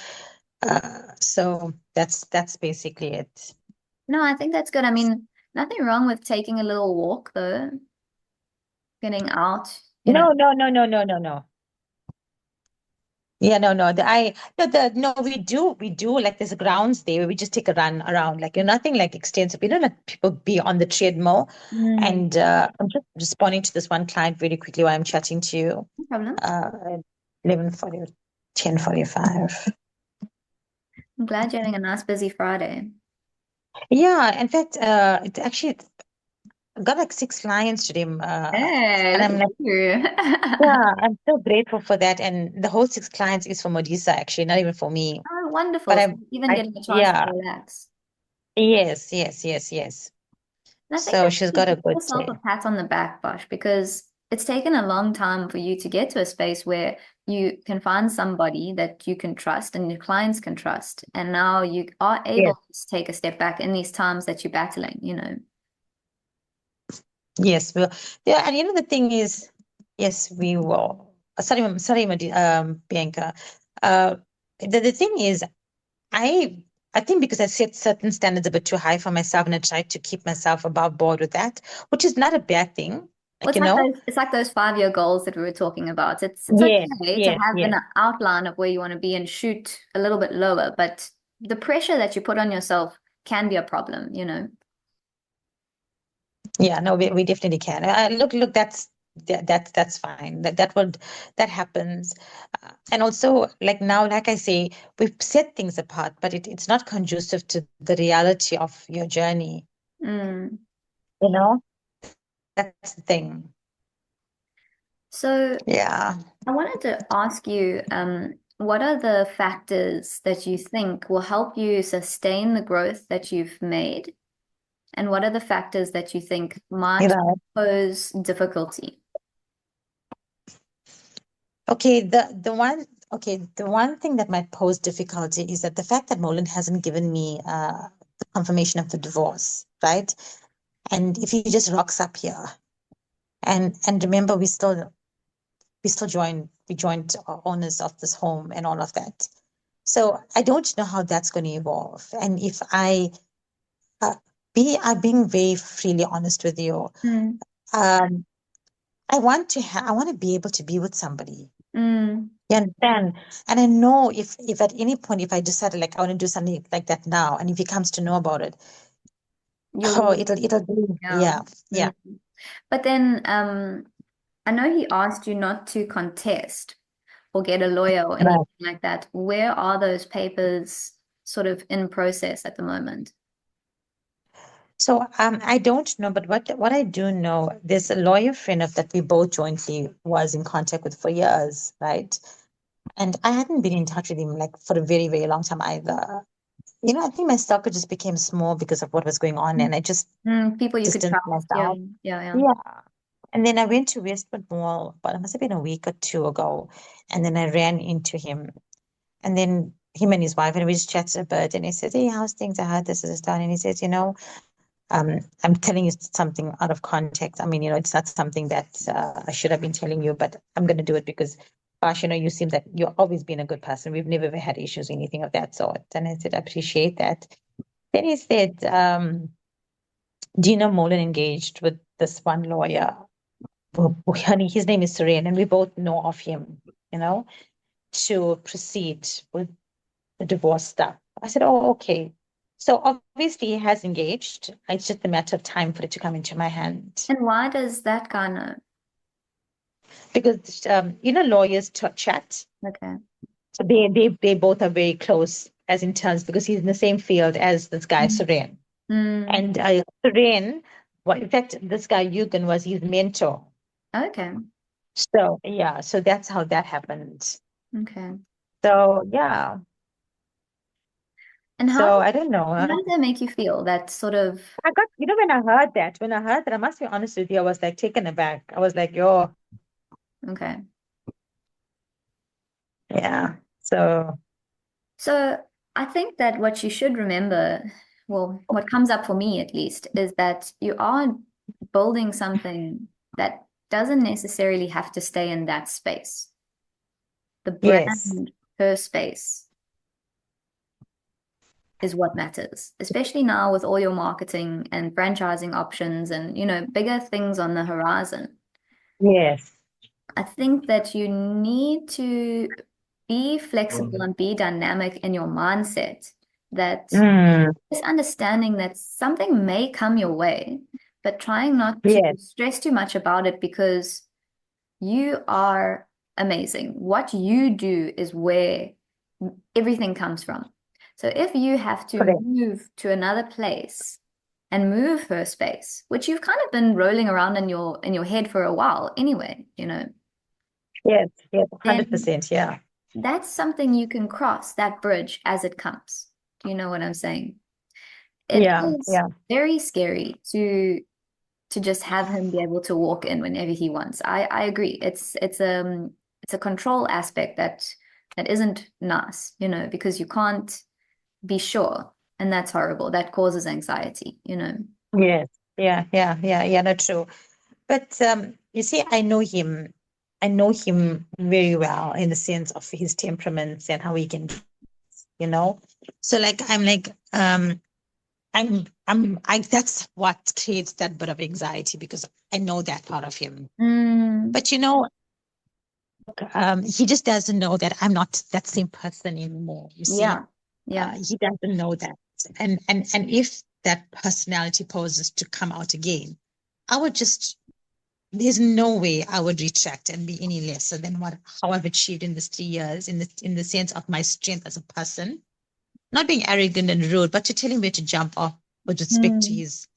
So that's basically it.
No, I think that's good. I mean, nothing wrong with taking a little walk though, getting out. you know?
No. Yeah, no. No, we do like there's grounds there where we just take a run around, like nothing like extensive. We don't let people be on the treadmill.
Mm,
And I'm just responding to this one client really quickly while I'm chatting to you.
no problem.
11:40, 10:45.
I'm glad you're having a nice busy Friday.
Yeah, in fact, it actually I got like 6 clients today,
Hey,
and
look
I'm
at
like,
you.
yeah, I'm so grateful for that. And the whole 6 clients is for Modisa, actually, not even for me.
Oh,
But
wonderful. So even getting a chance to
yeah,
relax.
yes.
And I think
So
that
she's
you
got
should
a
give
good
yourself a
day.
pat on the back, Bosh, because it's taken a long time for you to get to a space where you can find somebody that you can trust and your clients can trust. And now you are able
Yes,
to take a step back in these times that you're battling, you know.
yes, well, yeah, and the thing is, yes, we will. Sorry, Bianca. Uh, the thing is, I I think because I set certain standards a bit too high for myself, and I try to keep myself above board with that, which is not a bad thing.
Well,
Like, you know,
it's like those 5-year goals that we were talking about. It's
yes,
okay to
yes,
have an
yes.
outline of where you want to be and shoot a little bit lower, but the pressure that you put on yourself can be a problem, you know.
Yeah, no, we definitely can. Look, that's fine. That happens. And also, like now, like I say, we've set things apart, but it's not conducive to the reality of your journey.
Mm.
You know, that's the thing.
So
Yeah.
I wanted to ask you, what are the factors that you think will help you sustain the growth that you've made? And what are the factors that you think
You
might
know.
pose difficulty?
Okay, the one thing that might pose difficulty is that the fact that Molan hasn't given me the confirmation of the divorce, right? And if he just rocks up here, and remember, we still joined owners of this home and all of that. So I don't know how that's going to evolve. And if uh, I'm being very freely honest with you.
Mm,
Um, I want to be able to be with somebody.
mm,
You understand? And I know if at any point if I decided like I want to do something like that now, and if he comes to know about it,
you'll
oh,
leave.
it'll be
Yeah.
yeah, yeah.
Mm. But then I know he asked you not to contest or get a lawyer or anything
Right.
like that. Where are those papers sort of in process at the moment?
So I don't know, but what I do know, there's a lawyer friend of that we both jointly was in contact with for years, right? And I hadn't been in touch with him like for a very, very long time either. I think my circle just became small because of what was going on, and I just
Mm, people you could
distanced
trust. Yeah,
myself.
yeah.
Yeah. And then I went to Westwood Mall, but it must have been a week or two ago. And then I ran into him. And then him and his wife, and we just chatted a bit. And he says, "Hey, how's things? I heard this is done." And he says, I'm telling you something out of context. I mean, it's not something that I should have been telling you, but I'm going to do it because, Bash, you seem that you've always been a good person. We've never ever had issues or anything of that sort. And I said, I appreciate that. Then he said, do you know Molan engaged with this one lawyer? Honey, his name is Suren, and we both know of him, you know, to proceed with the divorce stuff. I said, oh, okay. So obviously he has engaged. It's just a matter of time for it to come into my hand.
And why does that guy know?
Because lawyers chat.
Okay.
So they both are very close as in terms because he's in the same field as this guy,
Mm.
Suren.
Mm,
And Suren, well, in fact, this guy Yugen was his mentor.
okay.
So yeah, so that's how that happened.
Okay.
So yeah.
And
So I don't know.
how does that make you feel? That sort of,
I got, when I heard that, I must be honest with you, I was like taken aback. I was like, yo,
okay.
yeah. So,
So I think that what you should remember, well, what comes up for me at least, is that you are building something that doesn't necessarily have to stay in that space. The
yes,
brand per space is what matters, especially now with all your marketing and franchising options and, bigger things on the horizon.
yes,
I think that you need to be flexible and be dynamic in your mindset. That
Mm,
just understanding that something may come your way, but trying not to
yes,
stress too much about it because you are amazing. What you do is where everything comes from. So if you have to
correct.
move to another place and move her space, which you've kind of been rolling around in your head for a while anyway,
Yes, yes,
then
100%. Yeah.
that's something you can cross that bridge as it comes. Do you know what I'm saying? It
Yeah,
is
yeah,
very scary to just have him be able to walk in whenever he wants. I agree. It's a control aspect that isn't nice, because you can't be sure, and that's horrible. That causes anxiety.
yes, yeah, not true. But you see, I know him very well in the sense of his temperaments and how he can, you know. So like I that's what creates that bit of anxiety because I know that part of him.
Mm,
But he just doesn't know that I'm not that same person anymore. You see,
yeah, yeah.
he doesn't know that, and if that personality poses to come out again, I would just there's no way I would retract and be any lesser than what how I've achieved in these 3 years in the sense of my strength as a person. Not being arrogant and rude, but to tell him where to jump off with respect to
Mm,
his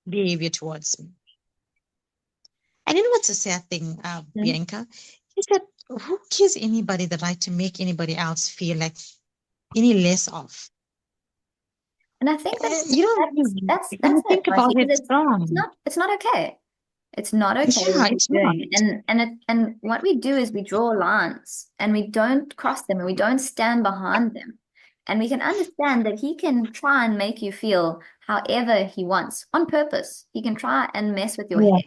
behavior towards me. And you know what's the sad thing,
mm.
Bianca? Is that who gives anybody the right to make anybody else feel like any less of?
And I think that
You know,
that's that's
when
that's
you
it,
think about
Bashi,
it
because
from,
it's not okay. It's not okay
yeah,
what
it's
you're
not.
doing. And what we do is we draw lines and we don't cross them and we don't stand behind them. And we can understand that he can try and make you feel however he wants on purpose. He can try and mess with your
Yeah.
head.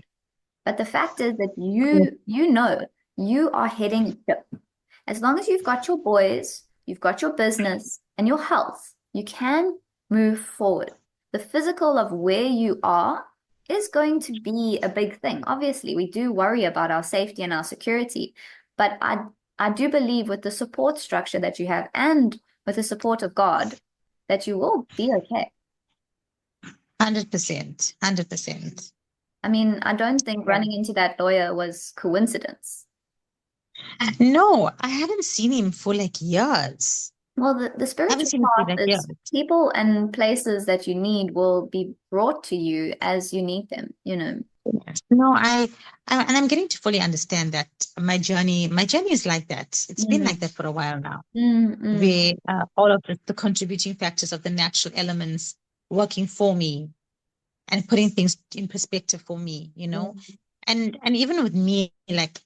But the fact is that you know you are heading a ship. As long as you've got your boys, you've got your business and your health, you can move forward. The physical of where you are is going to be a big thing. Obviously, we do worry about our safety and our security, but I do believe with the support structure that you have and with the support of God, that you will be okay.
100%. 100%.
I mean, I don't think
Yeah.
running into that lawyer was coincidence.
No, I haven't seen him for like years.
Well, the
I haven't
spiritual
seen him for
path
like years.
is people and places that you need will be brought to you as you need them.
No, and I'm getting to fully understand that my journey is like that. It's been
Mm,
like that for a while now,
mm, mm,
where all of the contributing factors of the natural elements working for me and putting things in perspective for me,
mm.
and even with me, like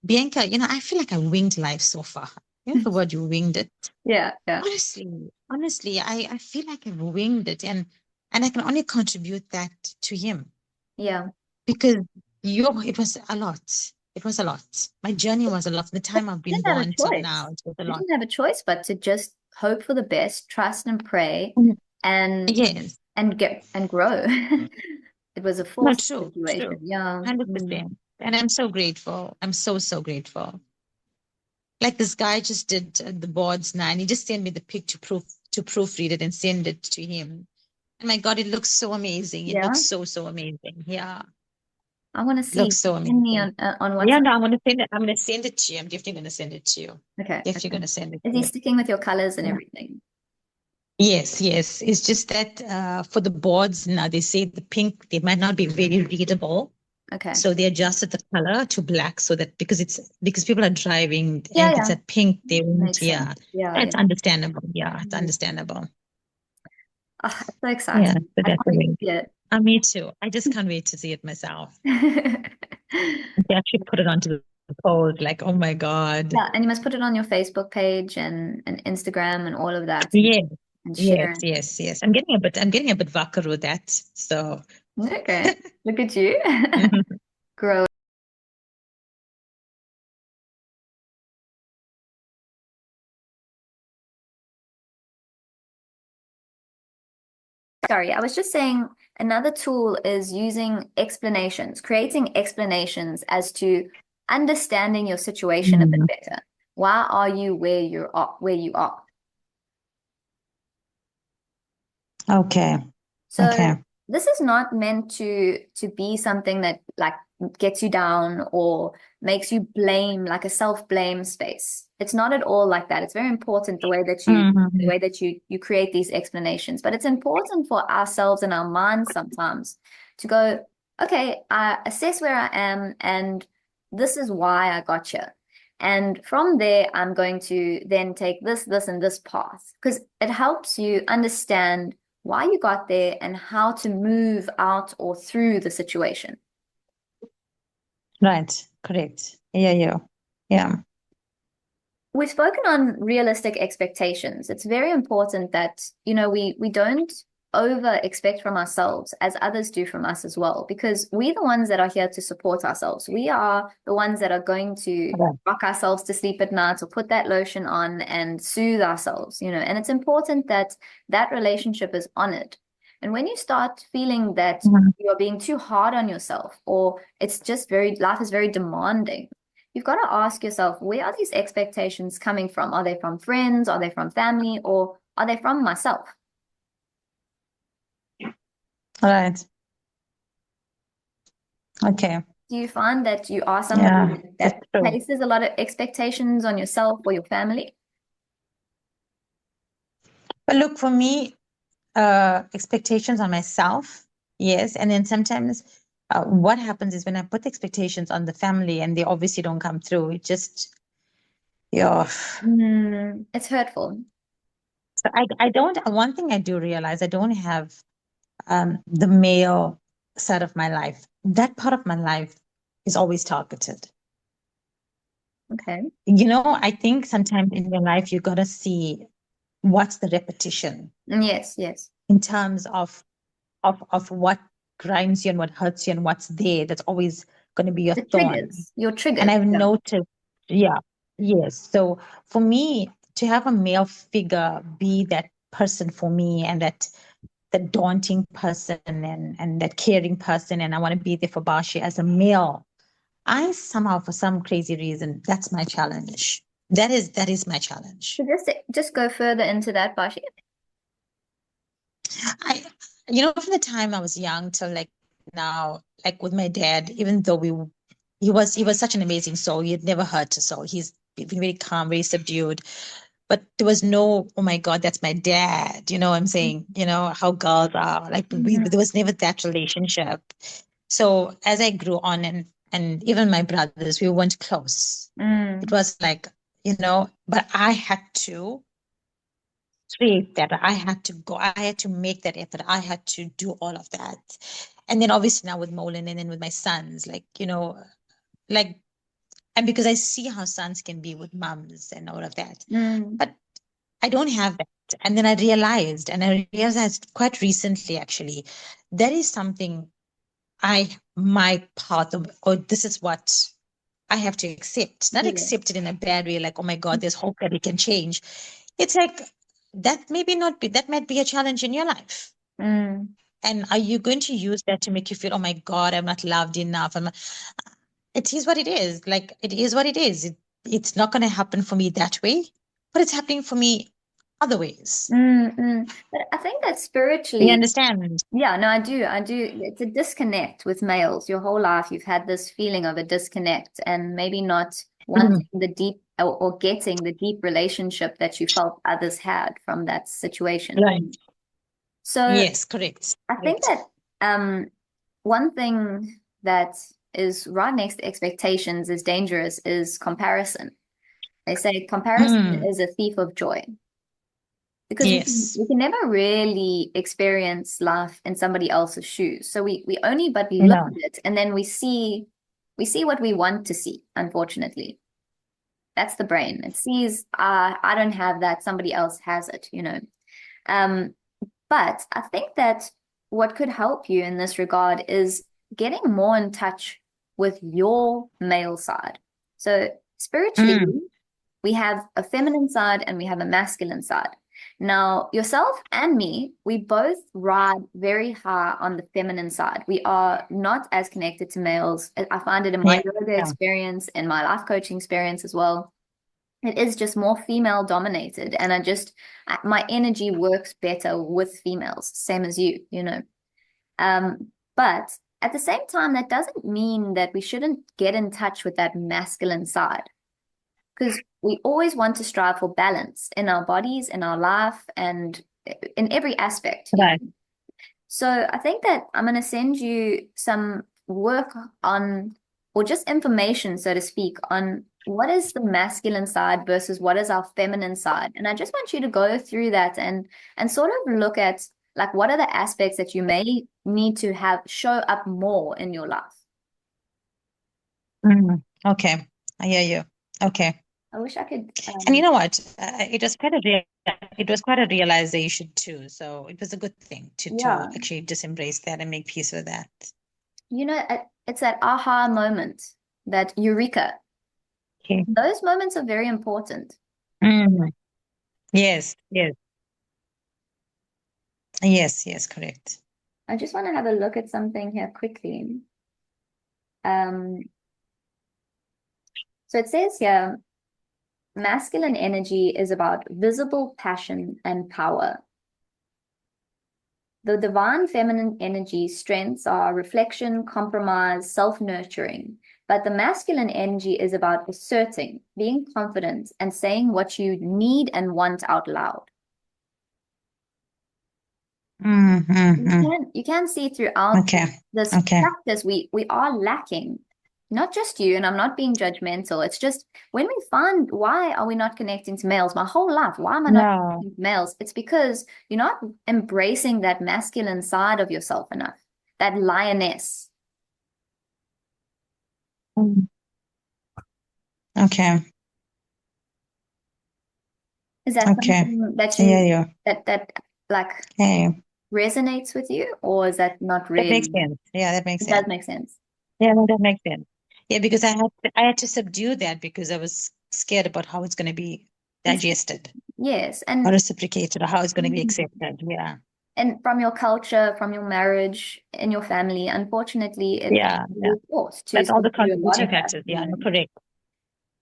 Bianca, I feel like I winged life so far. You know the word you winged it.
Yeah, yeah,
Honestly, I feel like I've winged it, and I can only contribute that to him
yeah.
because it was a lot. It was a lot. My journey was a lot. The
But
time I've
you
been
didn't have a
born till now,
choice.
it was a
You
lot.
didn't have a choice but to just hope for the best, trust and pray
Mm,
and
yes,
get and grow. It was a
no,
forced
true,
situation.
true,
Yeah. Mm.
100%. And I'm so grateful. I'm so, so grateful. Like this guy just did the boards now, and he just sent me the pic to proofread it and send it to him. And my God, it looks so amazing. It looks
Yeah.
so, so amazing. Yeah,
I want to
it looks
see.
so
Send me
amazing.
on
Yeah,
WhatsApp.
no, I'm gonna send it. I'm gonna send it to you. I'm definitely gonna send it to you.
Okay,
Definitely
okay.
gonna send it
Is
to
he
you.
sticking with your colors and
Yeah.
everything?
Yes, yes. It's just that for the boards now they say the pink they might not be very readable.
Okay.
So they adjusted the color to black so that because people are driving and
Yeah,
if it's
yeah.
at pink, they won't,
Makes sense.
yeah.
Yeah, yeah.
That's understandable. Yeah, it's
Mm.
understandable.
Ah, it's so
Yeah,
exciting.
so
I
that's
can't
the
wait to
way.
see it.
Me too. I just can't wait to see it myself. They actually put it onto the post, like, oh my God.
Yeah, and you must put it on your Facebook page and Instagram and all of that
Yes,
and
yes,
share it.
yes, yes. I'm getting a bit vacker with that. So
Okay. Look at you. Grow. Sorry, I was just saying another tool is using explanations, creating explanations as to understanding your situation a bit
Mm.
better. Why are you where you are?
Okay.
So
Okay.
this is not meant to be something that like gets you down or makes you blame, like a self-blame space. It's not at all like that. It's very important the
Mhm.
way that you create these explanations. But it's important for ourselves and our minds sometimes to go, okay, I assess where I am and this is why I got here. And from there, I'm going to then take this, and this path because it helps you understand why you got there and how to move out or through the situation.
Right. Correct. Yeah, yeah. Yeah.
We've spoken on realistic expectations. It's very important that, we don't over expect from ourselves as others do from us as well, because we're the ones that are here to support ourselves. We are the ones that are going to
Right.
rock ourselves to sleep at night or put that lotion on and soothe ourselves, and it's important that that relationship is honored. And when you start feeling that
Mhm.
you are being too hard on yourself, or it's just life is very demanding, you've got to ask yourself, where are these expectations coming from? Are they from friends? Are they from family? Or are they from myself?
Right. Okay.
Do you find that you are
Yeah,
somebody
that's
that
true.
places a lot of expectations on yourself or your family?
But look, for me, expectations on myself, yes. And then sometimes what happens is when I put expectations on the family and they obviously don't come through, it just, yeah.
It's hurtful.
So I don't, one thing I do realize, I don't have the male side of my life. That part of my life is always targeted.
Okay.
I think sometimes in your life, you got to see what's the repetition
Yes, yes.
in terms of what grinds you and what hurts you and what's there. That's always going to be your
The
thorn.
triggers, your
And
triggers.
I've
Yeah.
noticed, yeah, yes. So for me, to have a male figure be that person for me and that daunting person and that caring person, and I want to be there for Bashi as a male. I somehow, for some crazy reason, that's my challenge. That is my challenge.
So just go further into that, Bashi.
I, from the time I was young till like now, like with my dad, even though he was such an amazing soul. He had never hurt a soul. He's been very calm, very subdued. But there was no, oh my God, that's my dad. You know what I'm saying? You know how girls are. Like there
Mhm.
was never that relationship. So as I grew on and even my brothers, we weren't close. It
Mm,
was like, but I had to create that. I had to go, I had to make that effort. I had to do all of that. And then obviously now with Molen and then with my sons, like, like, and because I see how sons can be with mums and all of that.
mm,
But I don't have that. And then I realized quite recently, actually, that is something my path, or this is what I have to accept. Not
yeah.
accept it in a bad way, like, oh my God, there's hope that it can change. It's like, that might be a challenge in your life.
Mm,
And are you going to use that to make you feel, oh my God, I'm not loved enough? It is what it is. Like, it is what it is. It's not going to happen for me that way, but it's happening for me other ways.
But I think that
You
spiritually,
understand?
yeah, no, I do. I do. It's a disconnect with males. Your whole life, you've had this feeling of a disconnect and maybe not wanting
Mhm.
the deep or getting the deep relationship that you felt others had from that situation.
Right.
So
Yes, correct.
I think
Correct.
that one thing that is right next to expectations is dangerous is comparison. They say comparison
Mm,
is a thief of joy because we can,
yes.
we can never really experience life in somebody else's shoes. So we only but look
No.
at it and then we see what we want to see, unfortunately. That's the brain. It sees, I don't have that, somebody else has it. Um, but I think that what could help you in this regard is getting more in touch with your male side. So spiritually,
Mm,
we have a feminine side and we have a masculine side. Now, yourself and me, we both ride very high on the feminine side. We are not as connected to males. I find it in my
Yeah.
yoga experience, in my life coaching experience as well. It is just more female dominated. And my energy works better with females, same as you. But at the same time, that doesn't mean that we shouldn't get in touch with that masculine side because we always want to strive for balance in our bodies, in our life, and in every aspect.
Right.
So I think that I'm going to send you some work on, or just information, so to speak, on what is the masculine side versus what is our feminine side. And I just want you to go through that and sort of look at like what are the aspects that you may need to have show up more in your life.
Okay. I hear you. Okay.
I wish I could.
And you know what? It was quite a realization too. So it was a good thing to
Yeah,
actually just embrace that and make peace with that.
it's that aha moment, that eureka.
Okay.
Those moments are very important.
Mm. Yes, yes, yes, yes, correct.
I just want to have a look at something here quickly. Um, so it says here, masculine energy is about visible passion and power. The divine feminine energy strengths are reflection, compromise, self-nurturing. But the masculine energy is about asserting, being confident, and saying what you need and want out loud.
Mm, mm, mm.
You can see throughout
Okay,
this
okay.
practice we are lacking. Not just you, and I'm not being judgmental. It's just when we find why are we not connecting to males? My whole life, why am I not
No.
connecting to males? It's because you're not embracing that masculine side of yourself enough, that lioness.
Mm. Okay,
Is that
okay.
something that
I hear you.
that like
Okay.
resonates with you, or is that not
That makes
really?
sense. Yeah, that makes
It does
sense.
make sense.
Yeah, no, that makes sense. Yeah, because I had to subdue that because I was scared about how it's going to be digested
Yes,
or reciprocated or how it's going to be accepted. Yeah.
and from your culture, from your marriage, in your family, unfortunately,
Yeah, yeah.
you're forced to
That's all the
do a lot
contributing
of that,
factors.
you
Yeah, no,
know.
correct.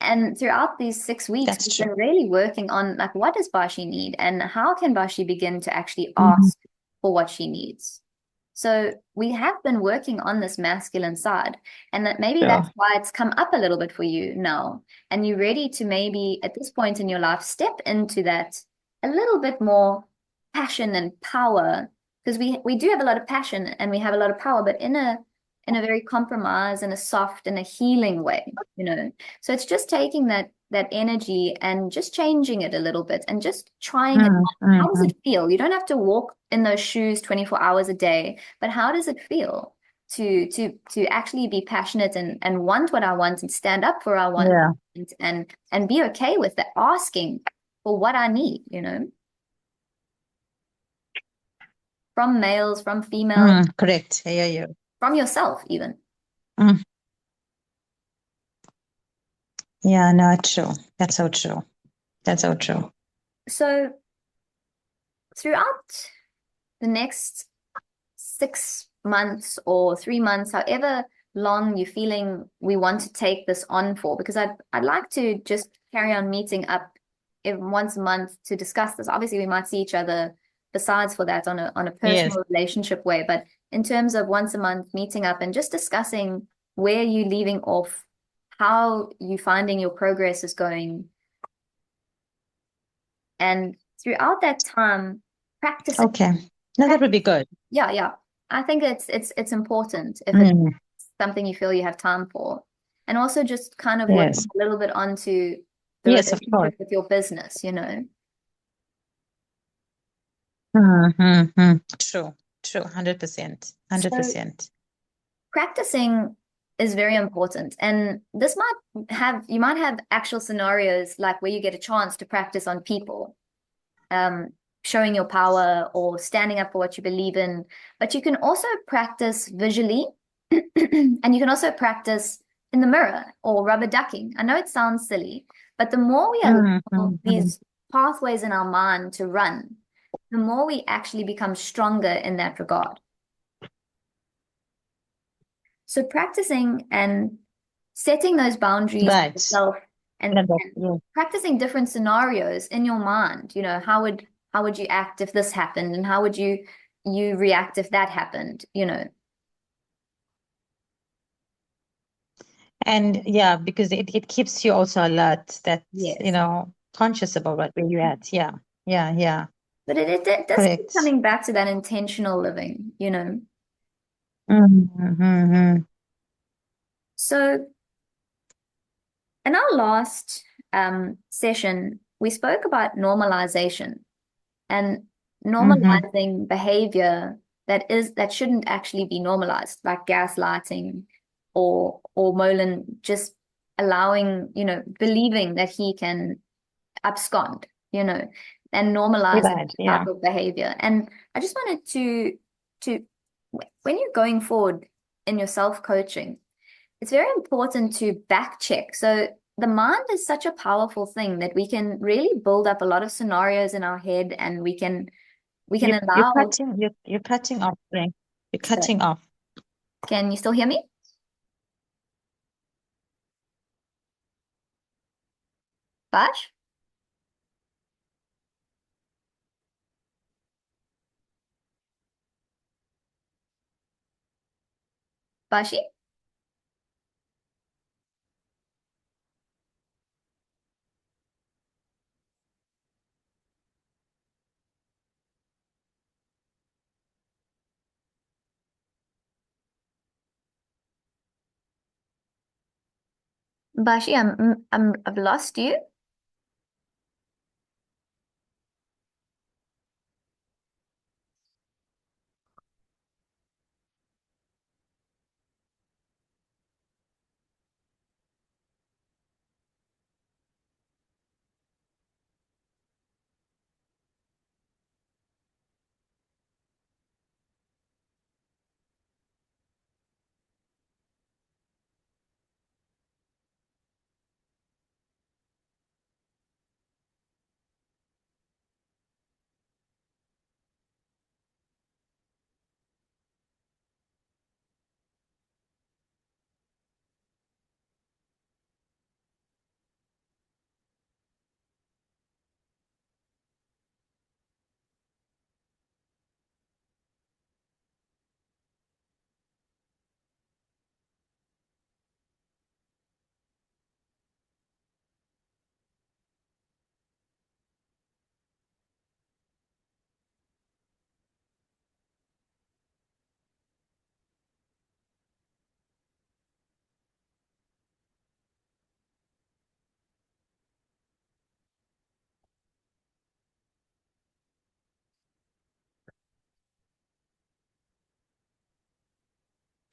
And throughout these 6 weeks,
That's
we've
true.
been really working on like what does Bashi need and how can Bashi begin to actually
Mhm.
ask for what she needs. So we have been working on this masculine side, and that maybe that's
Sure.
why it's come up a little bit for you now. And you're ready to maybe at this point in your life step into that a little bit more passion and power, because we do have a lot of passion and we have a lot of power, but in a very compromised and a soft and a healing way. So it's just taking that energy and just changing it a little bit and just trying it
Mm,
on.
mm,
How does
mm.
it feel? You don't have to walk in those shoes 24 hours a day, but how does it feel to actually be passionate and want what I want and stand up for what I want
Yeah.
and be okay with the asking for what I need, from males, from females,
Correct. I hear you.
from yourself even.
Mm. Yeah, no, true. That's so true. That's so true.
So throughout the next 6 months or 3 months, however long you're feeling we want to take this on for, because I'd like to just carry on meeting up once a month to discuss this. Obviously, we might see each other besides for that on a
Yes.
personal relationship way, but in terms of once a month meeting up and just discussing where you're leaving off, how you finding your progress is going, and throughout that time, practicing.
Okay. No, that would be good.
Yeah, yeah. I think it's important if it's
Mm.
something you feel you have time for. And also just kind of working
Yes.
a little bit onto the
Yes, of course.
relationship with your business.
True. True. 100%.
So
100%.
practicing is very important. And this you might have actual scenarios like where you get a chance to practice on people, um, showing your power or standing up for what you believe in. But you can also practice visually and you can also practice in the mirror or rubber ducking. I know it sounds silly, but the more we
Mm,
allow
mm, mm.
these pathways in our mind to run, the more we actually become stronger in that regard. So practicing and setting those boundaries for
Right.
yourself
Yeah,
and practicing different scenarios in your mind, how would you act if this happened and how would you react if that happened.
and yeah, because it keeps you also alert, that,
Yes.
conscious about where you're at. Yeah, yeah, yeah.
But it does keep
Correct.
coming back to that intentional living.
Mm-hmm.
So in our last session, we spoke about normalization and
Mm-hmm.
normalizing behavior that shouldn't actually be normalized, like gaslighting or Molan just believing that he can abscond, and normalize
Right.
that
Yeah.
type of behavior. And I just wanted to when you're going forward in your self-coaching, it's very important to back check. So the mind is such a powerful thing that we can really build up a lot of scenarios in our head and we can
You're
allow.
cutting. You're cutting off. Frank. You're
So
cutting off.
can you still hear me? Bash? Bashi? Bashi, I've lost you.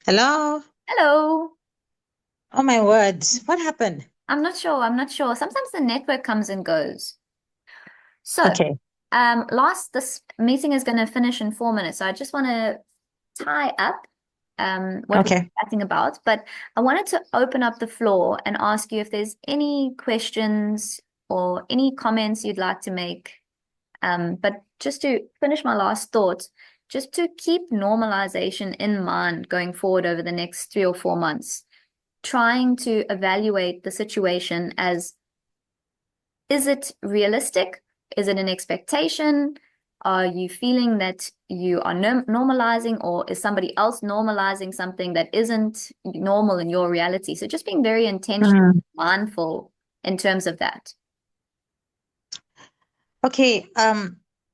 Hello.
Hello.
Oh my words. What happened?
I'm not sure. I'm not sure. Sometimes the network comes and goes. So,
Okay.
this meeting is going to finish in 4 minutes. So I just want to tie up what we're
Okay.
chatting about. But I wanted to open up the floor and ask you if there's any questions or any comments you'd like to make. But just to finish my last thought, just to keep normalization in mind going forward over the next 3 or 4 months, trying to evaluate the situation as, is it realistic? Is it an expectation? Are you feeling that you are normalizing, or is somebody else normalizing something that isn't normal in your reality? So just being very intentional,
Mm.
mindful in terms of that.
Okay.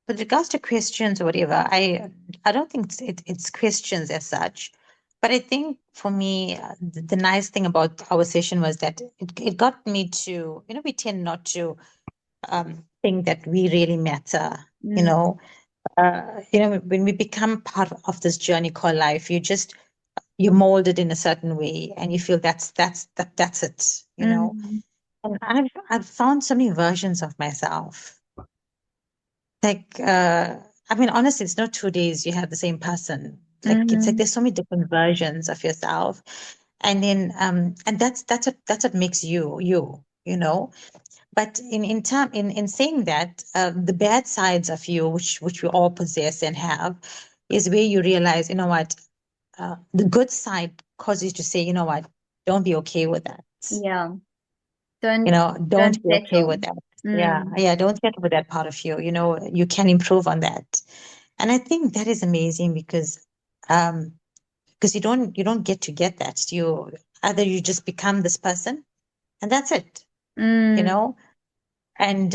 With regards to questions or whatever, I don't think it's questions as such, but I think for me, the nice thing about our session was that it got me to, we tend not to think that we really matter. You
Mm,
know, when we become part of this journey called life, you're molded in a certain way, and you feel that's it.
mm,
And I've found so many versions of myself. Like, I mean, honestly, it's not 2 days you have the same person. Like, it's like
mm,
there's so many different versions of yourself, and then and that's what makes you. But in saying that, the bad sides of you, which we all possess and have, is where you realize, you know what, the good side causes you to say, you know what, don't be okay with that.
Yeah.
You
Don't
know, don't
don't
be okay with
settle.
that. Yeah,
Mm,
yeah, don't settle with that part of you. You know, you can improve on that. And I think that is amazing um, because you don't get that. You either you just become this person and that's it, you
mm,
know? And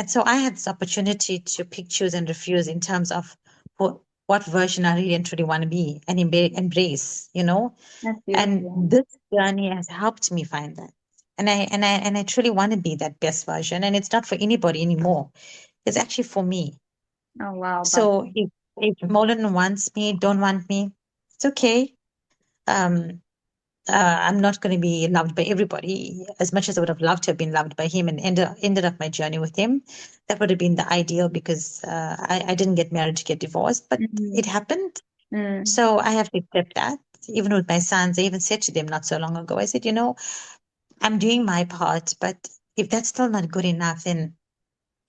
so I had this opportunity to pick, choose, and refuse in terms of what version I really and truly want to be and embrace, you know.
that's
And
beautiful.
this journey has helped me find that. And I truly want to be that best version. And it's not for anybody anymore. It's actually for me.
Oh wow,
So
Bashi.
if Molan wants me, don't want me, it's okay. Um, I'm not going to be loved by everybody as much as I would have loved to have been loved by him and ended up my journey with him. That would have been the ideal because I didn't get married to get divorced, but it
Mm,
happened.
mm,
So I have to accept that. Even with my sons, I even said to them not so long ago, I said, you know, I'm doing my part, but if that's still not good enough, then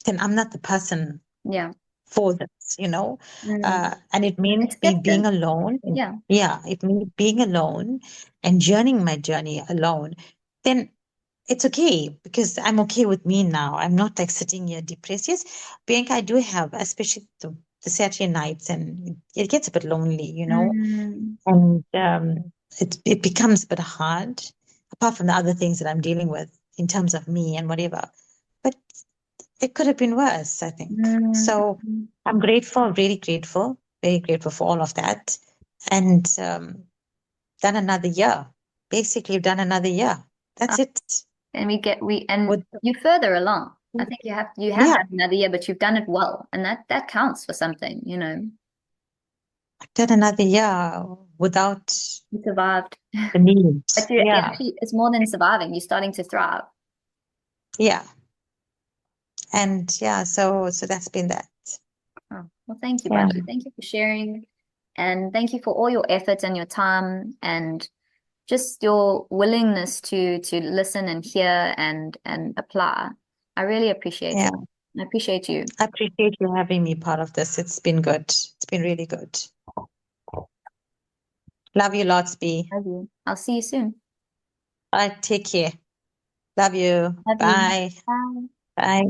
I'm not the person
yeah.
for this, you know.
Mm.
And it means me being
Acceptance.
alone.
Yeah.
Yeah, it means being alone and journeying my journey alone. Then it's okay because I'm okay with me now. I'm not like sitting here depressed. Yes, Bianca, I do have, especially the Saturday nights, and it gets a bit lonely, you know,
Mm,
and it becomes a bit hard, apart from the other things that I'm dealing with in terms of me and whatever. But it could have been worse, I think.
mm,
So
mm.
I'm grateful, really grateful, very grateful for all of that. And done another year. Basically, done another year.
Oh,
That's it.
and and
With
you further along. I think you have
yeah,
had another year, but you've done it well, and that counts for something, you know.
done another year without
You survived.
the need.
But you
Yeah,
actually, it's more than surviving. You're starting to thrive.
yeah. And yeah, so that's been that.
Oh, well, thank you,
Yeah,
Bashi. Thank you for sharing. And thank you for all your efforts and your time and just your willingness to listen and hear and apply. I really appreciate
yeah.
it. I appreciate you.
I appreciate you having me part of this. It's been good. It's been really good. Love you lots, B.
Love you. I'll see you soon.
All right, take care. Love you.
Love you.
Bye.
Bye.
Bye.